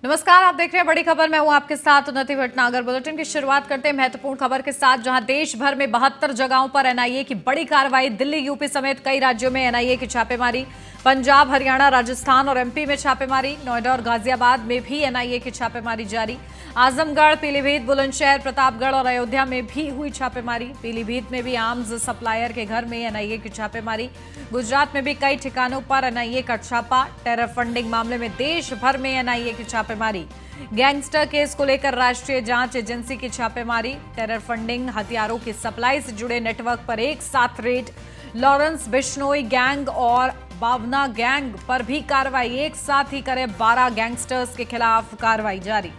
नमस्कार, आप देख रहे हैं बड़ी खबर। मैं हूं आपके साथ उन्नति भटनागर। बुलेटिन की शुरुआत करते हैं महत्वपूर्ण खबर के साथ, जहां देश भर में 72 जगहों पर एनआईए की बड़ी कार्रवाई। दिल्ली, यूपी समेत कई राज्यों में एनआईए की छापेमारी। पंजाब, हरियाणा, राजस्थान और एमपी में छापेमारी। नोएडा और गाजियाबाद में भी एनआईए की छापेमारी जारी। आजमगढ़, पीलीभीत, बुलंदशहर, प्रतापगढ़ और अयोध्या में भी हुई छापेमारी। पीलीभीत में भी आर्म्स सप्लायर के घर में एनआईए की छापेमारी। गुजरात में भी कई ठिकानों पर एनआईए का छापा। टेरर फंडिंग मामले में देश भर में एनआईए की छापेमारी। गैंगस्टर केस को लेकर राष्ट्रीय जांच एजेंसी की छापेमारी। टेरर फंडिंग, हथियारों की सप्लाई से जुड़े नेटवर्क पर एक साथ रेड। लॉरेंस बिश्नोई गैंग और बावना गैंग पर भी कार्रवाई। एक साथ ही करे 12 गैंगस्टर्स के खिलाफ कार्रवाई जारी।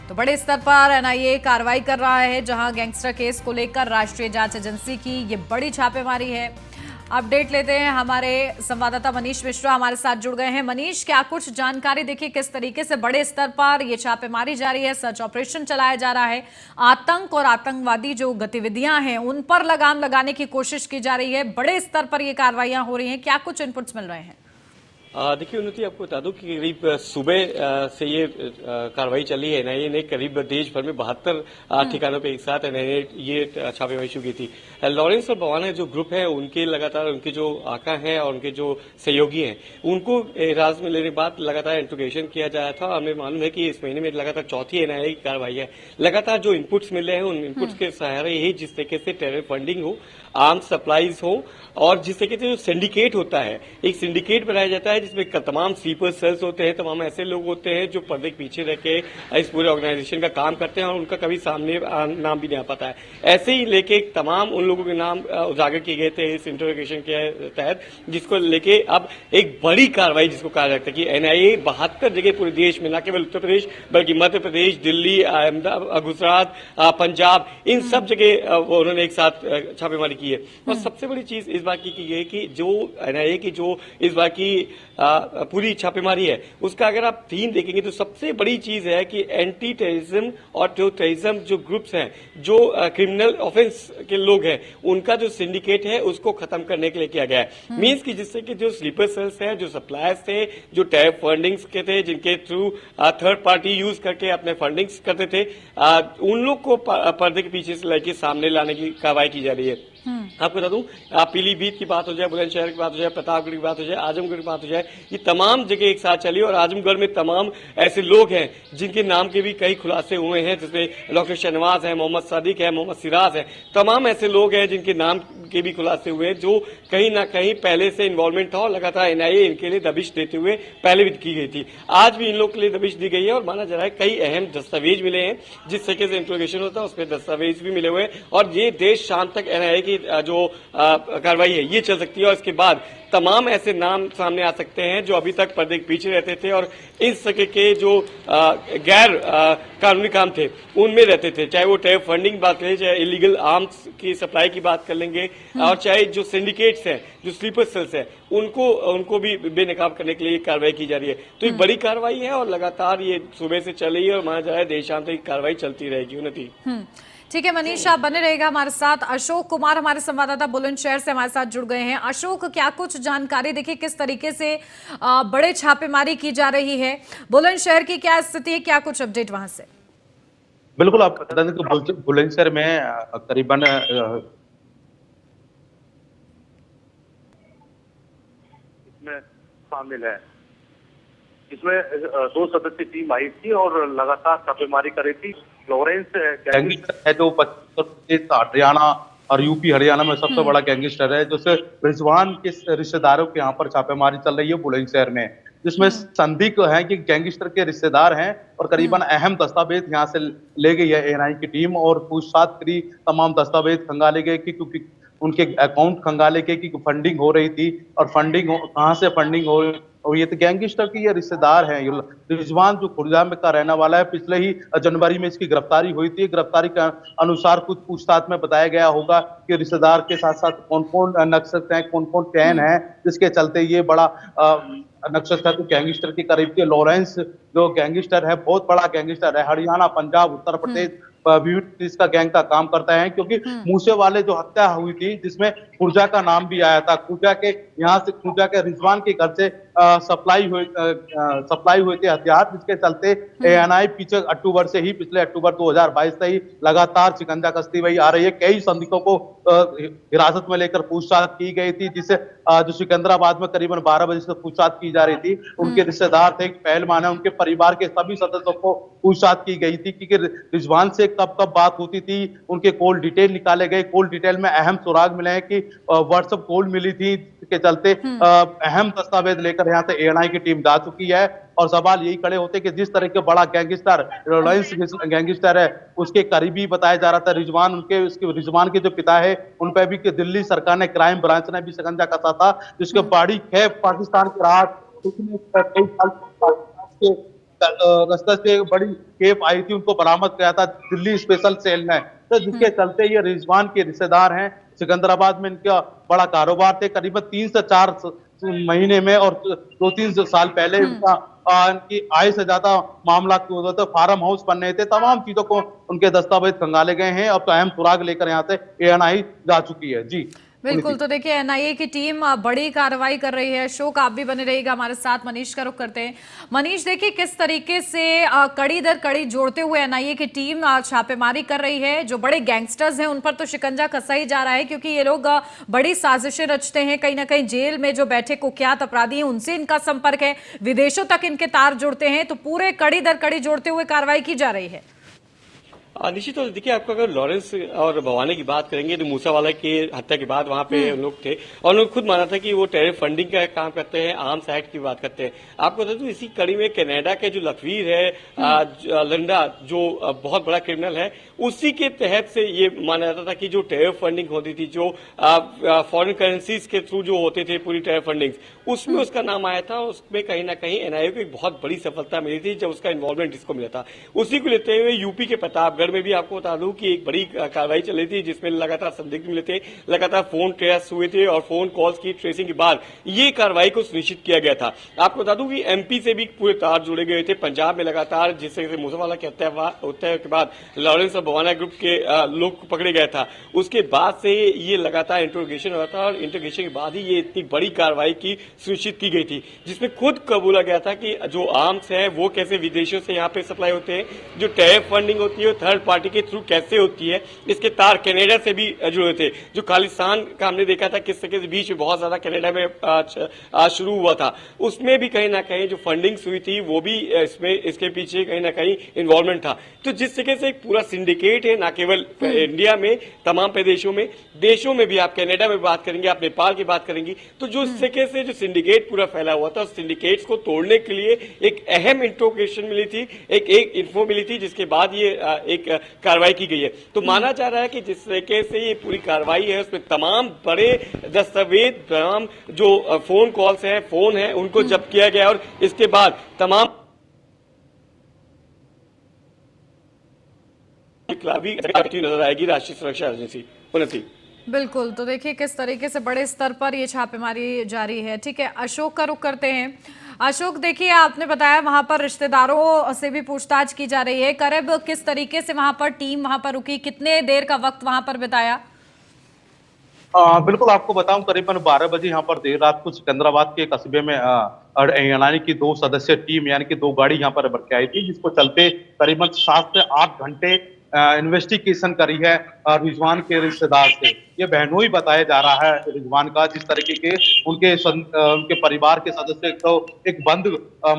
तो बड़े स्तर पर एनआईए कार्रवाई कर रहा है, जहां गैंगस्टर केस को लेकर राष्ट्रीय जांच एजेंसी की ये बड़ी छापेमारी है। अपडेट लेते हैं, हमारे संवाददाता मनीष मिश्रा हमारे साथ जुड़ गए हैं। मनीष, क्या कुछ जानकारी? देखिए, किस तरीके से बड़े स्तर पर ये छापेमारी जारी है, सर्च ऑपरेशन चलाया जा रहा है, आतंक और आतंकवादी जो गतिविधियां हैं उन पर लगाम लगाने की कोशिश की जा रही है, बड़े स्तर पर ये कार्रवाइयां हो रही हैं, क्या कुछ इनपुट्स मिल रहे हैं? देखिए उन्नति, आपको बता दूं कि करीब सुबह से ये कार्रवाई चली है। एनआईए ने करीब देश भर में 72 ठिकानों पे एक साथ एनआईए ये छापेमारी शुरू की थी। लॉरेंस और बवाना जो ग्रुप है, उनके लगातार उनके जो आका हैं और उनके जो सहयोगी हैं, उनको हिरासत में लेने के बाद लगातार इंट्रोगेशन किया जा रहा था। हमें मालूम है कि इस महीने में लगातार चौथी एनआईए की कार्रवाई है। लगातार जो इनपुट्स मिल रहे हैं, उन इनपुट्स के सहारे यही जिस तरीके से टेरर फंडिंग हो, आर्म्स सप्लाईज हो और जिस तरीके से जो सिंडिकेट होता है, एक सिंडिकेट बनाया जाता है जिसमें तमाम स्लीपर सेल्स होते हैं, तमाम ऐसे लोग होते हैं जो पर्दे के पीछे रह के इस पूरे ऑर्गेनाइजेशन का काम करते हैं और उनका कभी सामने नाम भी नहीं आ पाता है। ऐसे ही लेके तमाम उन लोगों के नाम उजागर किए गए थे इस इंटरोगेशन के तहत, जिसको लेके अब एक बड़ी कार्रवाई जिसको कहा जाता है कि एनआईए 72 जगह पूरे देश में, न केवल उत्तर प्रदेश बल्कि मध्य प्रदेश, दिल्ली, गुजरात, पंजाब, इन सब जगह उन्होंने एक साथ छापेमारी की है। और सबसे बड़ी चीज इस बात की गई कि जो एनआईए की जो इस बार की पूरी छापेमारी है, उसका अगर आप थीम देखेंगे तो सबसे बड़ी चीज है कि एंटी टेररिज्म और जो टेररिज्म जो ग्रुप्स हैं, जो क्रिमिनल ऑफेंस के लोग हैं, उनका जो सिंडिकेट है उसको खत्म करने के लिए किया गया है। मींस कि जिससे कि जो स्लीपर सेल्स हैं, जो सप्लायर्स थे, जो टेरर फंडिंग्स के थे, जिनके थ्रू थर्ड पार्टी यूज करके अपने फंडिंग्स करते थे, उन लोग को पर्दे के पीछे से लेके सामने लाने की कार्रवाई की जा रही है। आपको बता दूं, पीलीभीत की बात हो जाए, बुलंदशहर की बात हो जाए, प्रतापगढ़ की बात हो जाए, आजमगढ़ की बात हो जाए, ये तमाम जगह एक साथ चली। और आजमगढ़ में तमाम ऐसे लोग हैं जिनके नाम के भी कई खुलासे हुए हैं, जिसमें डॉक्टर शहनवाज है, मोहम्मद सादिक है, मोहम्मद सिराज है, तमाम ऐसे लोग हैं जिनके नाम के भी खुलासे हुए हैं, जो कहीं ना कहीं पहले से इन्वॉल्वमेंट था और लगातार एनआईए इनके लिए दबिश देते हुए पहले भी की गई थी। आज भी इन लोग के लिए दबिश दी गई है और माना जा रहा है कई अहम दस्तावेज मिले हैं, जिस तरीके से इंट्रोगेशन होता है उसमें दस्तावेज भी मिले हुए हैं। और ये देर शाम तक एनआईए की जो कार्रवाई है ये चल सकती है और इसके बाद तमाम ऐसे नाम सामने आ सकते हैं जो अभी तक पर्दे के पीछे रहते थे और इस तरह के जो गैर कानूनी काम थे उनमें रहते थे, चाहे वो टेरर फंडिंग की बात करें, चाहे इलीगल आर्म्स की सप्लाई की बात कर लेंगे, और चाहे जो सिंडिकेट्स हैं, जो स्लीपर सेल्स हैं, उनको भी बेनकाब करने के लिए कार्रवाई की जा रही है। तो एक बड़ी कार्रवाई है और लगातार ये सुबह से चल रही है और माना जा रहा है देर शाम तक कार्रवाई चलती रहेगी। उन्नति, ठीक है मनीष, आप बने रहेगा हमारे साथ। अशोक कुमार हमारे संवाददाता बुलंदशहर से हमारे साथ जुड़ गए हैं। अशोक, क्या कुछ जानकारी? देखिए, किस तरीके से बड़े छापेमारी की जा रही है, बुलंदशहर की क्या स्थिति है, क्या कुछ अपडेट वहां से? बिल्कुल, आपको बता दें कि बुलंदशहर में करीबन इसमें शामिल है। इसमें 2 सदस्यीय टीम आई थी और लगातार छापेमारी कर रही थी। लॉरेंस गैंगस्टर है जो उत्तर प्रदेश, हरियाणा और यूपी हरियाणा में सबसे बड़ा गैंगस्टर है, जो रिजवान के रिश्तेदारों के यहाँ पर छापेमारी चल रही है बुलंदशहर में, जिसमें संदिग्ध है कि गैंगस्टर के रिश्तेदार हैं और करीबन अहम दस्तावेज यहाँ से ले गई है एनआईए की टीम और पूछताछ करी, तमाम दस्तावेज खंगाले गए कि क्योंकि उनके अकाउंट खंगाले गए कि फंडिंग हो रही थी और कहाँ से फंडिंग हो रही। और ये तो गैंगस्टर की ये रिश्तेदार हैं। रिजवान जो खुर्जा का रहने वाला है, पिछले ही जनवरी में इसकी गिरफ्तारी हुई थी। गिरफ्तारी के अनुसार कुछ पूछताछ में बताया गया होगा कि रिश्तेदार के साथ साथ कौन कौन नक्सद हैं, कौन कौन चैन है, जिसके चलते ये बड़ा नक्सद गैंगस्टर के करीब के लॉरेंस जो गैंगस्टर है, बहुत बड़ा गैंगस्टर है, हरियाणा, पंजाब, उत्तर प्रदेश विभिन्न इसका गैंग का काम करता है। क्योंकि मूसे वाले जो हत्या हुई थी जिसमें खुर्जा का नाम भी आया था, खुर्जा के यहाँ से खुर्जा के रिजवान के घर से सप्लाई हुए थे हथियार, जिसके चलते एएनआई पीछे अक्टूबर से ही, पिछले अक्टूबर 2022 से ही लगातार शिकंजा कसती हुई आ रही है। कई संदिग्धों को हिरासत में लेकर पूछताछ की गई थी, जिसे जो सिकंदराबाद में करीबन 12 बजे से पूछताछ की जा रही थी। उनके रिश्तेदार थे, पहलवान है, उनके परिवार के सभी सदस्यों को पूछताछ की गई थी कि रिजवान से कब कब बात होती थी। उनके कॉल डिटेल निकाले गए। कॉल डिटेल में अहम सुराग मिले हैं कि व्हाट्सएप कॉल मिली थी, के चलते अहम दस्तावेज लेकर यहाँ से एएनआई की टीम जा चुकी है। और सवाल यही खड़े होते कि जिस तरह के बड़ा गैंगस्टर रिलायंस गैंगस्टर है, उसके करीबी बताया जा रहा था रिजवान, उसके रिजवान के जो पिता है उन पर भी दिल्ली सरकार ने, क्राइम ब्रांच ने भी शिकंजा कसा था, जिसके बड़ी खेप पाकिस्तान के रात कई साल के रास्ते से बड़ी खेप आई थी, उनको बरामद किया था दिल्ली स्पेशल सेल ने। तो जिसके चलते ये रिजवान के रिश्तेदार हैं। सिकंदराबाद में इनका बड़ा कारोबार थे, करीबन 3 से 4 महीने में, और 2-3 साल पहले इनकी आय से ज्यादा मामला तो फार्म हाउस बनने थे। तमाम चीजों को उनके दस्तावेज खंगाले गए हैं। अब तो अहम सुराग लेकर यहाँ से एएनआई जा चुकी है। जी बिल्कुल, तो देखिए एनआईए की टीम बड़ी कार्रवाई कर रही है। अशोक, आप भी बने रहिएगा हमारे साथ। मनीष का रुख करते हैं। मनीष, देखिए किस तरीके से कड़ी दर कड़ी जोड़ते हुए एनआईए की टीम छापेमारी कर रही है। जो बड़े गैंगस्टर्स हैं उन पर तो शिकंजा कसा ही जा रहा है, क्योंकि ये लोग बड़ी साजिशें रचते हैं। कहीं ना कहीं जेल में जो बैठे कुख्यात अपराधी हैं उनसे इनका संपर्क है, विदेशों तक इनके तार जुड़ते हैं। तो पूरे कड़ी दर कड़ी जोड़ते हुए कार्रवाई की जा रही है। निश्चित तौर से देखिए, आपको अगर लॉरेंस और भवानी की बात करेंगे तो मूसावाला की हत्या के बाद वहां पे उन लोग थे, और उन्होंने खुद माना था कि वो टेरर फंडिंग का काम करते हैं, आर्म्स एक्ट की बात करते हैं। आपको बता दूं, इसी कड़ी में कनाडा के जो लखवीर है लंडा, जो बहुत बड़ा क्रिमिनल है, उसी के तहत से ये माना जाता था कि जो टेरर फंडिंग होती थी, जो फॉरेन करेंसीज के थ्रू जो होते थे पूरी टेरर फंडिंग, उसमें उसका नाम आया था। उसमें कहीं ना कहीं एनआईए को एक बहुत बड़ी सफलता मिली थी जब उसका इन्वॉल्वमेंट इसको मिला था। उसी को लेते हुए यूपी के प्रतापगढ़ में भी आपको बता दूं कि एक बड़ी कार्रवाई चल रही थी, जिसमें लगातार संदिग्ध मिले थे, लगातार फोन ट्रेस हुए थे, और फोन कॉल्स की ट्रेसिंग के बाद ये कार्रवाई को सुनिश्चित किया गया था। आपको बता दूं कि एमपी से भी पूरे तार जुड़े गए थे। पंजाब में लगातार जिस तरह से मूसावाला की हत्या के बाद लॉरेंस और भवाना ग्रुप के लोग पकड़े गए था, उसके बाद से ये लगातार इंट्रोगेशन हुआ था, और इंट्रोगेशन के बाद ही ये इतनी बड़ी कार्रवाई की सुनिश्चित की गई थी, जिसमें खुद कबूला गया था कि जो आर्म्स है वो कैसे विदेशों से यहाँ पे सप्लाई होते हैं, जो टेरर फंडिंग होती है थर्ड पार्टी के थ्रू कैसे होती है, इसके तार कनाडा से भी जुड़े थे। जो खालिस्तान का हमने देखा था किस तरह से बीच में बहुत ज्यादा कनाडा में शुरू हुआ था, उसमें भी कहीं ना कहीं जो फंडिंग हुई थी वो भी इसके पीछे कहीं ना कहीं इन्वॉल्वमेंट था। तो जिस तरह से एक पूरा सिंडिकेट है, न केवल इंडिया में, तमाम प्रदेशों में, देशों में भी, आप कनाडा में बात करेंगे, आप नेपाल की बात करेंगी, तो जो इस तरह से जो सिंडिकेट पूरा फैला हुआ था, उस सिंडिकेट्स को तोड़ने के लिए एक अहम इंट्रोगेशन मिली थी, एक इन्फो मिली थी, जिसके बाद ये एक कार्रवाई की गई है। तो माना जा रहा है कि जिस तरीके से ये पूरी कार्रवाई है, उसमें तमाम बड़े दस्तावेज, तमाम जो फोन कॉल्स हैं, फोन है, उनको जब्त किया गया, और इसके बाद तमाम नजर आएगी राष्ट्रीय सुरक्षा एजेंसी। उन्नति, बिल्कुल, तो देखिए किस तरीके से बड़े स्तर पर ये छापेमारी जारी है। ठीक है, अशोक का रुख करते हैं। अशोक, देखिए आपने बताया वहां पर रिश्तेदारों से भी पूछताछ की जा रही है। करीब किस तरीके से वहां पर टीम वहां पर रुकी, कितने देर का वक्त वहां पर बिताया? बिल्कुल, आपको बताऊं, करीबन 12 बजे यहाँ पर देर रात को सिकंदराबाद के कस्बे में एएनआई की 2 सदस्यीय टीम, यानी कि 2 गाड़ी यहाँ पर भर के आई थी, जिसको चलते करीबन 7 से 8 घंटे इन्वेस्टिगेशन करी है रिजवान के रिश्तेदार से। ये बहनोई बताया जा रहा है रिजवान का, जिस तरीके के उनके परिवार के सदस्य को एक बंद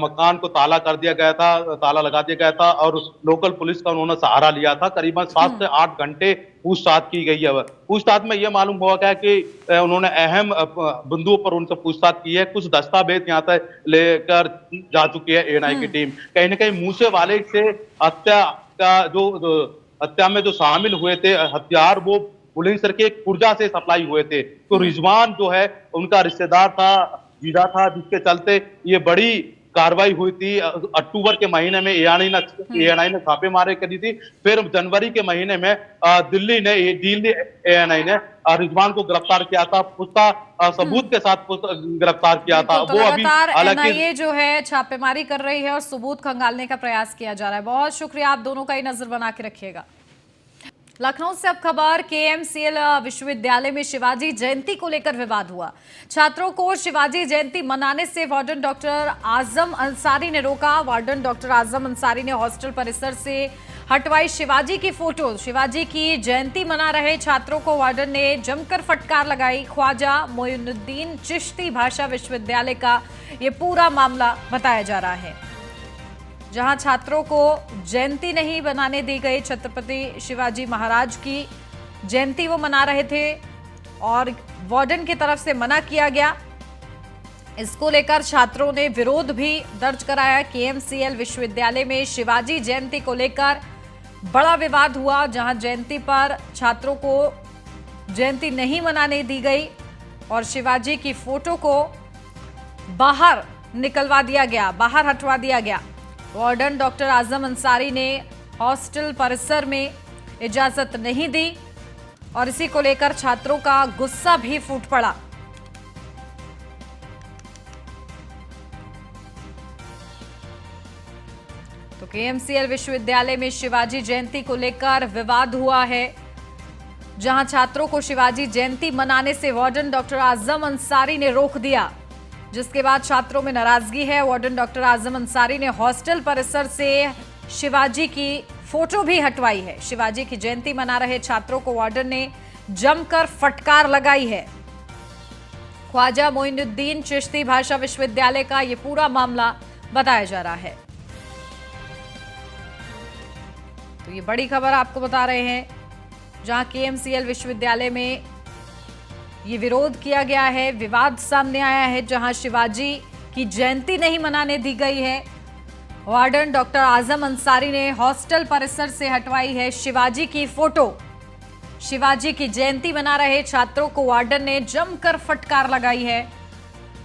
मकान को ताला कर दिया गया था, ताला लगा दिया गया था, और लोकल पुलिस का उन्होंने सहारा लिया था। करीबन 7 से 8 घंटे पूछताछ की गई है। पूछताछ में यह मालूम हुआ क्या कि उन्होंने अहम बिंदुओं पर उनसे पूछताछ की है। कुछ दस्तावेज यहाँ से लेकर जा चुकी है एएनआई की टीम। कहीं ना कहीं मूसेवाले से हत्या में जो शामिल हुए थे हथियार, वो बुलंदशहर के एक पुर्जा से सप्लाई हुए थे। तो रिजवान जो है उनका रिश्तेदार था, जीजा था, जिसके चलते ये बड़ी कार्रवाई हुई थी। अक्टूबर के महीने में एएनआई ने छापेमारी करी थी। फिर जनवरी के महीने में दिल्ली एएनआई ने रिजवान को गिरफ्तार किया था, उसका सबूत के साथ गिरफ्तार किया था। तो वो अभी एनआईए जो है छापेमारी कर रही है और सबूत खंगालने का प्रयास किया जा रहा है। बहुत शुक्रिया, आप दोनों का ही नजर बना के रखिएगा। लखनऊ से अब खबर केएमसीएल विश्वविद्यालय में शिवाजी जयंती को लेकर विवाद हुआ। छात्रों को शिवाजी जयंती मनाने से वार्डन डॉक्टर आजम अंसारी ने रोका। वार्डन डॉक्टर आजम अंसारी ने हॉस्टल परिसर से हटवाई शिवाजी की फोटो। शिवाजी की जयंती मना रहे छात्रों को वार्डन ने जमकर फटकार लगाई। ख्वाजा मोइनुद्दीन चिश्ती भाषा विश्वविद्यालय का ये पूरा मामला बताया जा रहा है, जहां छात्रों को जयंती नहीं बनाने दी गई। छत्रपति शिवाजी महाराज की जयंती वो मना रहे थे और वार्डन की तरफ से मना किया गया। इसको लेकर छात्रों ने विरोध भी दर्ज कराया। केएमसीएल विश्वविद्यालय में शिवाजी जयंती को लेकर बड़ा विवाद हुआ, जहां जयंती पर छात्रों को जयंती नहीं मनाने दी गई और शिवाजी की फोटो को बाहर निकलवा दिया गया, बाहर हटवा दिया गया। वार्डन डॉक्टर आजम अंसारी ने हॉस्टल परिसर में इजाजत नहीं दी और इसी को लेकर छात्रों का गुस्सा भी फूट पड़ा। तो केएमसीएल विश्वविद्यालय में शिवाजी जयंती को लेकर विवाद हुआ है, जहां छात्रों को शिवाजी जयंती मनाने से वार्डन डॉक्टर आजम अंसारी ने रोक दिया, जिसके बाद छात्रों में नाराजगी है। वार्डन डॉक्टर आजम अंसारी ने हॉस्टल परिसर से शिवाजी की फोटो भी हटवाई है। शिवाजी की जयंती मना रहे छात्रों को वार्डन ने जमकर फटकार लगाई है। ख्वाजा मोइनुद्दीन चिश्ती भाषा विश्वविद्यालय का यह पूरा मामला बताया जा रहा है। तो ये बड़ी खबर आपको बता रहे हैं, जहां केएमसीएल विश्वविद्यालय में ये विरोध किया गया है, विवाद सामने आया है, जहां शिवाजी की जयंती नहीं मनाने दी गई है। वार्डन डॉक्टर आजम अंसारी ने हॉस्टल परिसर से हटवाई है शिवाजी की फोटो। शिवाजी की जयंती मना रहे छात्रों को वार्डन ने जमकर फटकार लगाई है।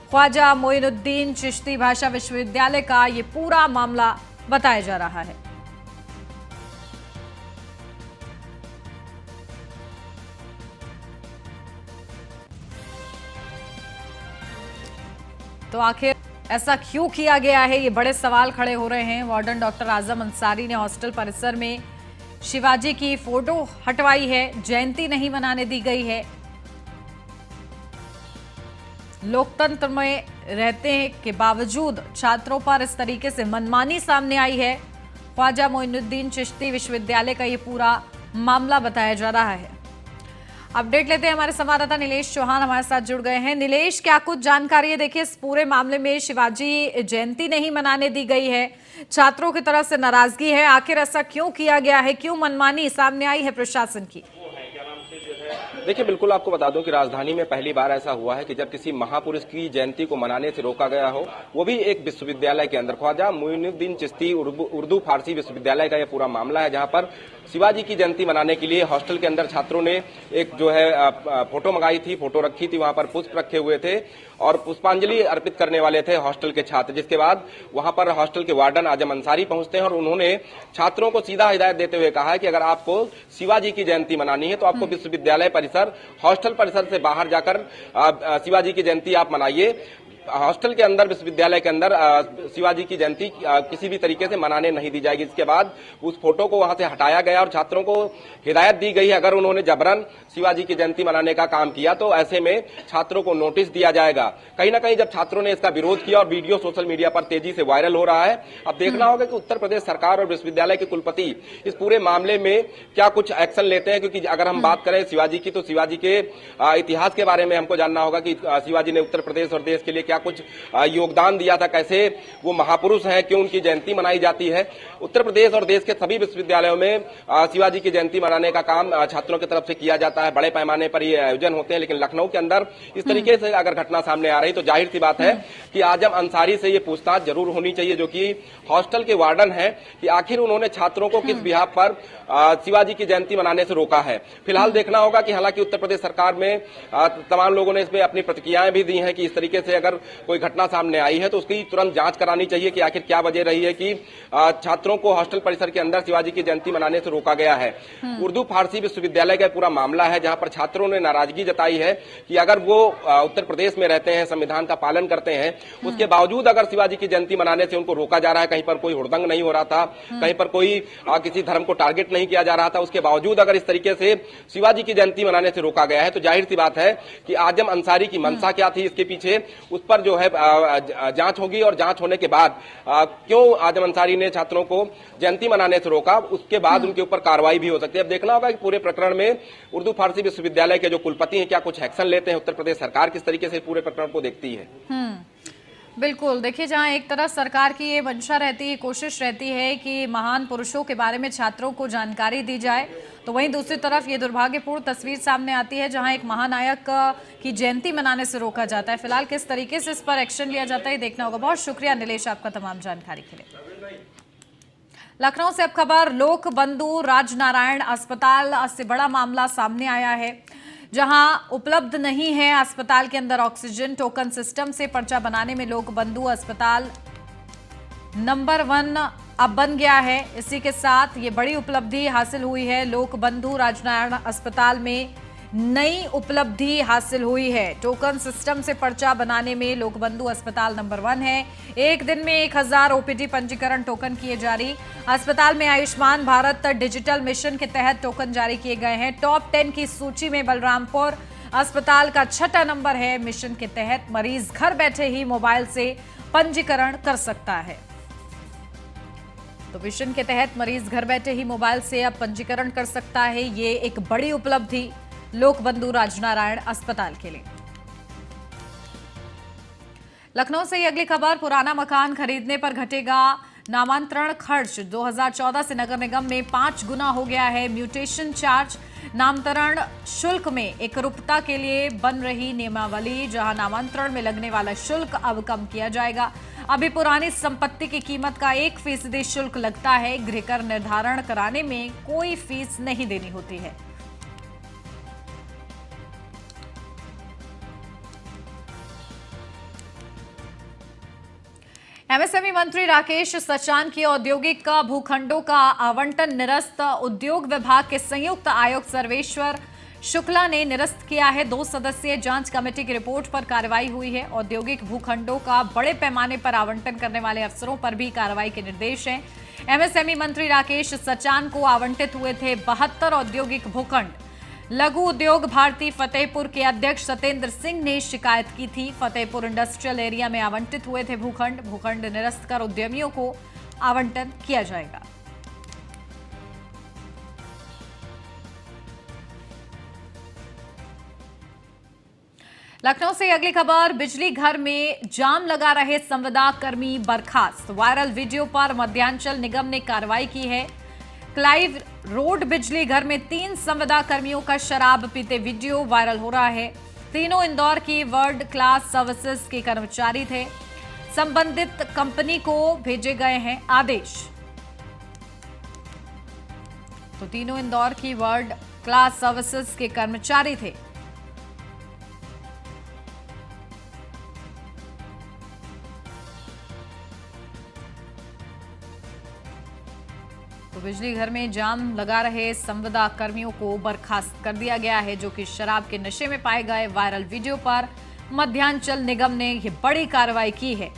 ख्वाजा मोइनुद्दीन चिश्ती भाषा विश्वविद्यालय का ये पूरा मामला बताया जा रहा है। तो आखिर ऐसा क्यों किया गया है, ये बड़े सवाल खड़े हो रहे हैं। वार्डन डॉक्टर आजम अंसारी ने हॉस्टल परिसर में शिवाजी की फोटो हटवाई है, जयंती नहीं मनाने दी गई है। लोकतंत्र में रहते हैं के बावजूद छात्रों पर इस तरीके से मनमानी सामने आई है। ख्वाजा मोइनुद्दीन चिश्ती विश्वविद्यालय का ये पूरा मामला बताया जा रहा है। अपडेट लेते हैं, हमारे संवाददाता नीलेश चौहान हमारे साथ जुड़ गए हैं। नीलेश, क्या कुछ जानकारी है? देखिए, इस पूरे मामले में शिवाजी जयंती नहीं मनाने दी गई है, छात्रों की तरफ से नाराजगी है, आखिर ऐसा क्यों किया गया है, क्यों मनमानी सामने आई है प्रशासन की? देखिए, बिल्कुल आपको बता दूं कि राजधानी में पहली बार ऐसा हुआ है कि जब किसी महापुरुष की जयंती को मनाने से रोका गया हो, वो भी एक विश्वविद्यालय के अंदर। ख्वाजा मोइनुद्दीन चिश्ती उर्दू फारसी विश्वविद्यालय का यह पूरा मामला है, जहां पर शिवाजी की जयंती मनाने के लिए हॉस्टल के अंदर छात्रों ने एक जो है फोटो मंगाई थी, फोटो रखी थी, वहां पर पुष्प रखे हुए थे और पुष्पांजलि अर्पित करने वाले थे हॉस्टल के छात्र। जिसके बाद वहां पर हॉस्टल के वार्डन आजम अंसारी पहुंचते हैं और उन्होंने छात्रों को सीधा हिदायत देते हुए कहा कि अगर आपको शिवाजी की जयंती मनानी है तो आपको विश्वविद्यालय परिसर, हॉस्टल परिसर से बाहर जाकर शिवाजी की जयंती आप मनाइए। हॉस्टल के अंदर, विश्वविद्यालय के अंदर शिवाजी की जयंती किसी भी तरीके से मनाने नहीं दी जाएगी। इसके बाद उस फोटो को वहां से हटाया गया और छात्रों को हिदायत दी गई है, अगर उन्होंने जबरन शिवाजी की जयंती मनाने का काम किया तो ऐसे में छात्रों को नोटिस दिया जाएगा। कहीं ना कहीं जब छात्रों ने इसका विरोध किया और वीडियो सोशल मीडिया पर तेजी से वायरल हो रहा है, अब देखना होगा कि उत्तर प्रदेश सरकार और विश्वविद्यालय के कुलपति इस पूरे मामले में क्या कुछ एक्शन लेते हैं। क्योंकि अगर हम बात करें शिवाजी की, तो शिवाजी के इतिहास के बारे में हमको जानना होगा कि शिवाजी ने उत्तर प्रदेश और देश के लिए क्या कुछ योगदान दिया था, कैसे वो महापुरुष हैं, क्यों उनकी जयंती मनाई जाती है। उत्तर प्रदेश और देश के सभी विश्वविद्यालयों में शिवाजी की जयंती मनाने का काम छात्रों की तरफ से किया जाता है, बड़े पैमाने पर ये आयोजन होते हैं। लेकिन लखनऊ के अंदर इस तरीके से अगर घटना सामने आ रही तो जाहिर सी बात है कि आजम अंसारी से ये पूछताछ जरूर होनी चाहिए, जो कि हॉस्टल के वार्डन है, कि आखिर उन्होंने छात्रों को किस बिहाफ पर शिवाजी की जयंती मनाने से रोका है। फिलहाल देखना होगा कि हालांकि उत्तर प्रदेश सरकार में तमाम लोगों ने इसमें अपनी प्रतिक्रियाएं भी दी हैं कि इस तरीके से अगर कोई घटना सामने आई है तो उसकी तुरंत जांच करानी चाहिए कि आखिर क्या वजह रही है कि छात्रों को हॉस्टल परिसर के अंदर शिवाजी की जयंती मनाने से रोका गया है। उर्दू फारसी विश्वविद्यालय का पूरा मामला है, जहां पर छात्रों ने नाराजगी जताई है कि अगर वो उत्तर प्रदेश में रहते हैं, संविधान का पालन करते हैं, उसके बावजूद अगर शिवाजी की जयंती मनाने से उनको रोका जा रहा है, कहीं पर कोई हुड़दंग नहीं हो रहा था, कहीं पर कोई किसी धर्म को टारगेट नहीं किया जा रहा था, उसके बावजूद अगर इस तरीके से शिवाजी की जयंती मनाने से रोका गया है तो जाहिर सी बात है कि आजम अंसारी की मंशा क्या थी इसके पीछे, उस पर जो है जांच होगी और जांच होने के बाद क्यों आजम अंसारी ने छात्रों को जयंती मनाने से रोका, उसके बाद उनके ऊपर कार्रवाई भी हो सकती है। अब देखना होगा कि पूरे प्रकरण में उर्दू फारसी विश्वविद्यालय के जो कुलपति हैं क्या कुछ एक्शन लेते हैं, उत्तर प्रदेश सरकार किस तरीके से पूरे प्रकरण को देखती है। बिल्कुल, देखिए जहां एक तरफ सरकार की ये मंशा रहती है, कोशिश रहती है कि महान पुरुषों के बारे में छात्रों को जानकारी दी जाए, तो वहीं दूसरी तरफ ये दुर्भाग्यपूर्ण तस्वीर सामने आती है जहां एक महानायक की जयंती मनाने से रोका जाता है। फिलहाल किस तरीके से इस पर एक्शन लिया जाता है देखना होगा। बहुत शुक्रिया नीलेश आपका तमाम जानकारी के लिए। लखनऊ से अब खबर लोक बंधु राजनारायण अस्पताल से बड़ा मामला सामने आया है, जहां उपलब्ध नहीं है अस्पताल के अंदर ऑक्सीजन। टोकन सिस्टम से पर्चा बनाने में लोक बंधु अस्पताल नंबर 1 अब बन गया है। इसी के साथ ये बड़ी उपलब्धि हासिल हुई है, लोक बंधु राजनारायण अस्पताल में नई उपलब्धि हासिल हुई है। टोकन सिस्टम से पर्चा बनाने में लोक बंधु अस्पताल नंबर 1 है। एक दिन में 1000 ओपीडी पंजीकरण टोकन किए जारी। अस्पताल में आयुष्मान भारत डिजिटल मिशन के तहत टोकन जारी किए गए हैं। टॉप 10 की सूची में बलरामपुर अस्पताल का 6वां नंबर है। मिशन के तहत मरीज घर बैठे ही मोबाइल से पंजीकरण कर सकता है। तो मिशन के तहत मरीज घर बैठे ही मोबाइल से अब पंजीकरण कर सकता है। ये एक बड़ी उपलब्धि लोक बंधु राजनारायण अस्पताल के लिए। लखनऊ से ये अगली खबर, पुराना मकान खरीदने पर घटेगा नामांतरण खर्च। 2014 से नगर निगम में 5 गुना हो गया है म्यूटेशन चार्ज। नामांतरण शुल्क में एकरूपता के लिए बन रही नियमावली, जहां नामांतरण में लगने वाला शुल्क अब कम किया जाएगा। अभी पुरानी संपत्ति की कीमत का 1% शुल्क लगता है। गृहकर निर्धारण कराने में कोई फीस नहीं देनी होती है। एमएसएमई मंत्री राकेश सचान की औद्योगिक भूखंडों का आवंटन निरस्त। उद्योग विभाग के संयुक्त आयुक्त सर्वेश्वर शुक्ला ने निरस्त किया है। 2 सदस्यीय जांच कमेटी की रिपोर्ट पर कार्रवाई हुई है। औद्योगिक भूखंडों का बड़े पैमाने पर आवंटन करने वाले अफसरों पर भी कार्रवाई के निर्देश हैं। एमएसएमई मंत्री राकेश सचान को आवंटित हुए थे 72 औद्योगिक भूखंड। लघु उद्योग भारती फतेहपुर के अध्यक्ष सतेंद्र सिंह ने शिकायत की थी। फतेहपुर इंडस्ट्रियल एरिया में आवंटित हुए थे भूखंड निरस्त कर उद्यमियों को आवंटन किया जाएगा। लखनऊ से अगली खबर, बिजली घर में जाम लगा रहे संविदा कर्मी बर्खास्त। वायरल वीडियो पर मध्यांचल निगम ने कार्रवाई की है। क्लाइव रोड बिजली घर में 3 संविदा कर्मियों का शराब पीते वीडियो वायरल हो रहा है। तीनों इंदौर की वर्ल्ड क्लास सर्विसेज के कर्मचारी थे। संबंधित कंपनी को भेजे गए हैं आदेश। तो तीनों इंदौर की वर्ल्ड क्लास सर्विसेज के कर्मचारी थे। तो बिजली घर में जाम लगा रहे संविदा कर्मियों को बर्खास्त कर दिया गया है, जो कि शराब के नशे में पाए गए। वायरल वीडियो पर मध्यांचल निगम ने यह बड़ी कार्रवाई की है।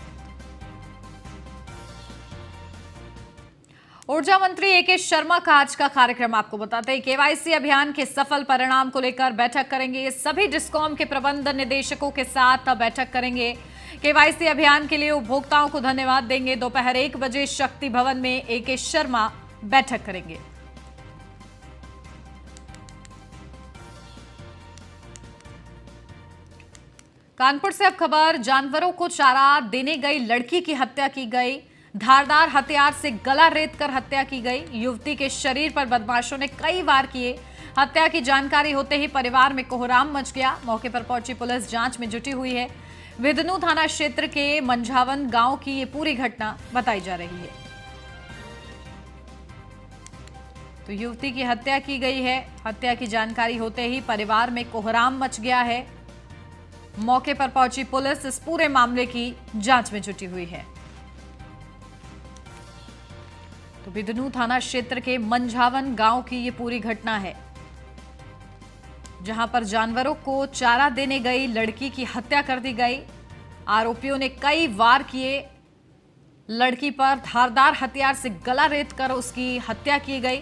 ऊर्जा मंत्री एके शर्मा का आज का कार्यक्रम आपको बताते हैं। केवाईसी अभियान के सफल परिणाम को लेकर बैठक करेंगे। सभी डिस्कॉम के प्रबंध निदेशकों के साथ बैठक करेंगे। केवाईसी अभियान के लिए उपभोक्ताओं को धन्यवाद देंगे। दोपहर 1 बजे शक्ति भवन में एके शर्मा बैठक करेंगे। कानपुर से अब खबर, जानवरों को चारा देने गई लड़की की हत्या की गई। धारदार हथियार से गला रेत कर हत्या की गई। युवती के शरीर पर बदमाशों ने कई वार किए। हत्या की जानकारी होते ही परिवार में कोहराम मच गया। मौके पर पहुंची पुलिस जांच में जुटी हुई है। विदनू थाना क्षेत्र के मंझावन गांव की ये पूरी घटना बताई जा रही है। तो युवती की हत्या की गई है। हत्या की जानकारी होते ही परिवार में कोहराम मच गया है। मौके पर पहुंची पुलिस इस पूरे मामले की जांच में जुटी हुई है। तो बिदनू थाना क्षेत्र के मंझावन गांव की ये पूरी घटना है, जहां पर जानवरों को चारा देने गई लड़की की हत्या कर दी गई। आरोपियों ने कई वार किए, लड़की पर धारदार हथियार से गला रेत कर उसकी हत्या की गई।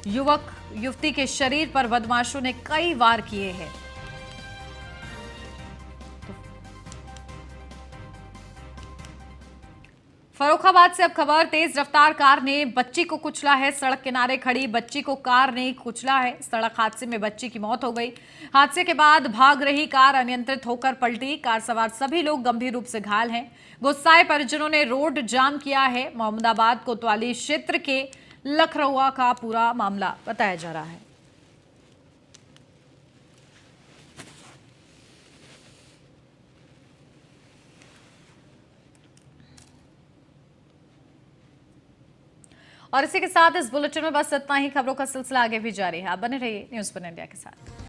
युवक युवती के शरीर पर बदमाशों ने कई वार किए हैं। फर्रुखाबाद से अब खबर, तेज रफ्तार कार ने बच्ची को कुचला है। सड़क किनारे खड़ी बच्ची को कार ने कुचला है। सड़क हादसे में बच्ची की मौत हो गई। हादसे के बाद भाग रही कार अनियंत्रित होकर पलटी। कार सवार सभी लोग गंभीर रूप से घायल हैं। गुस्साए परिजनों ने रोड जाम किया है। मोहम्मदाबाद कोतवाली क्षेत्र के लखरउआ का पूरा मामला बताया जा रहा है। और इसी के साथ इस बुलेटिन में बस इतना ही। खबरों का सिलसिला आगे भी जारी है। आप बने रहिए न्यूज़ 1 इंडिया के साथ।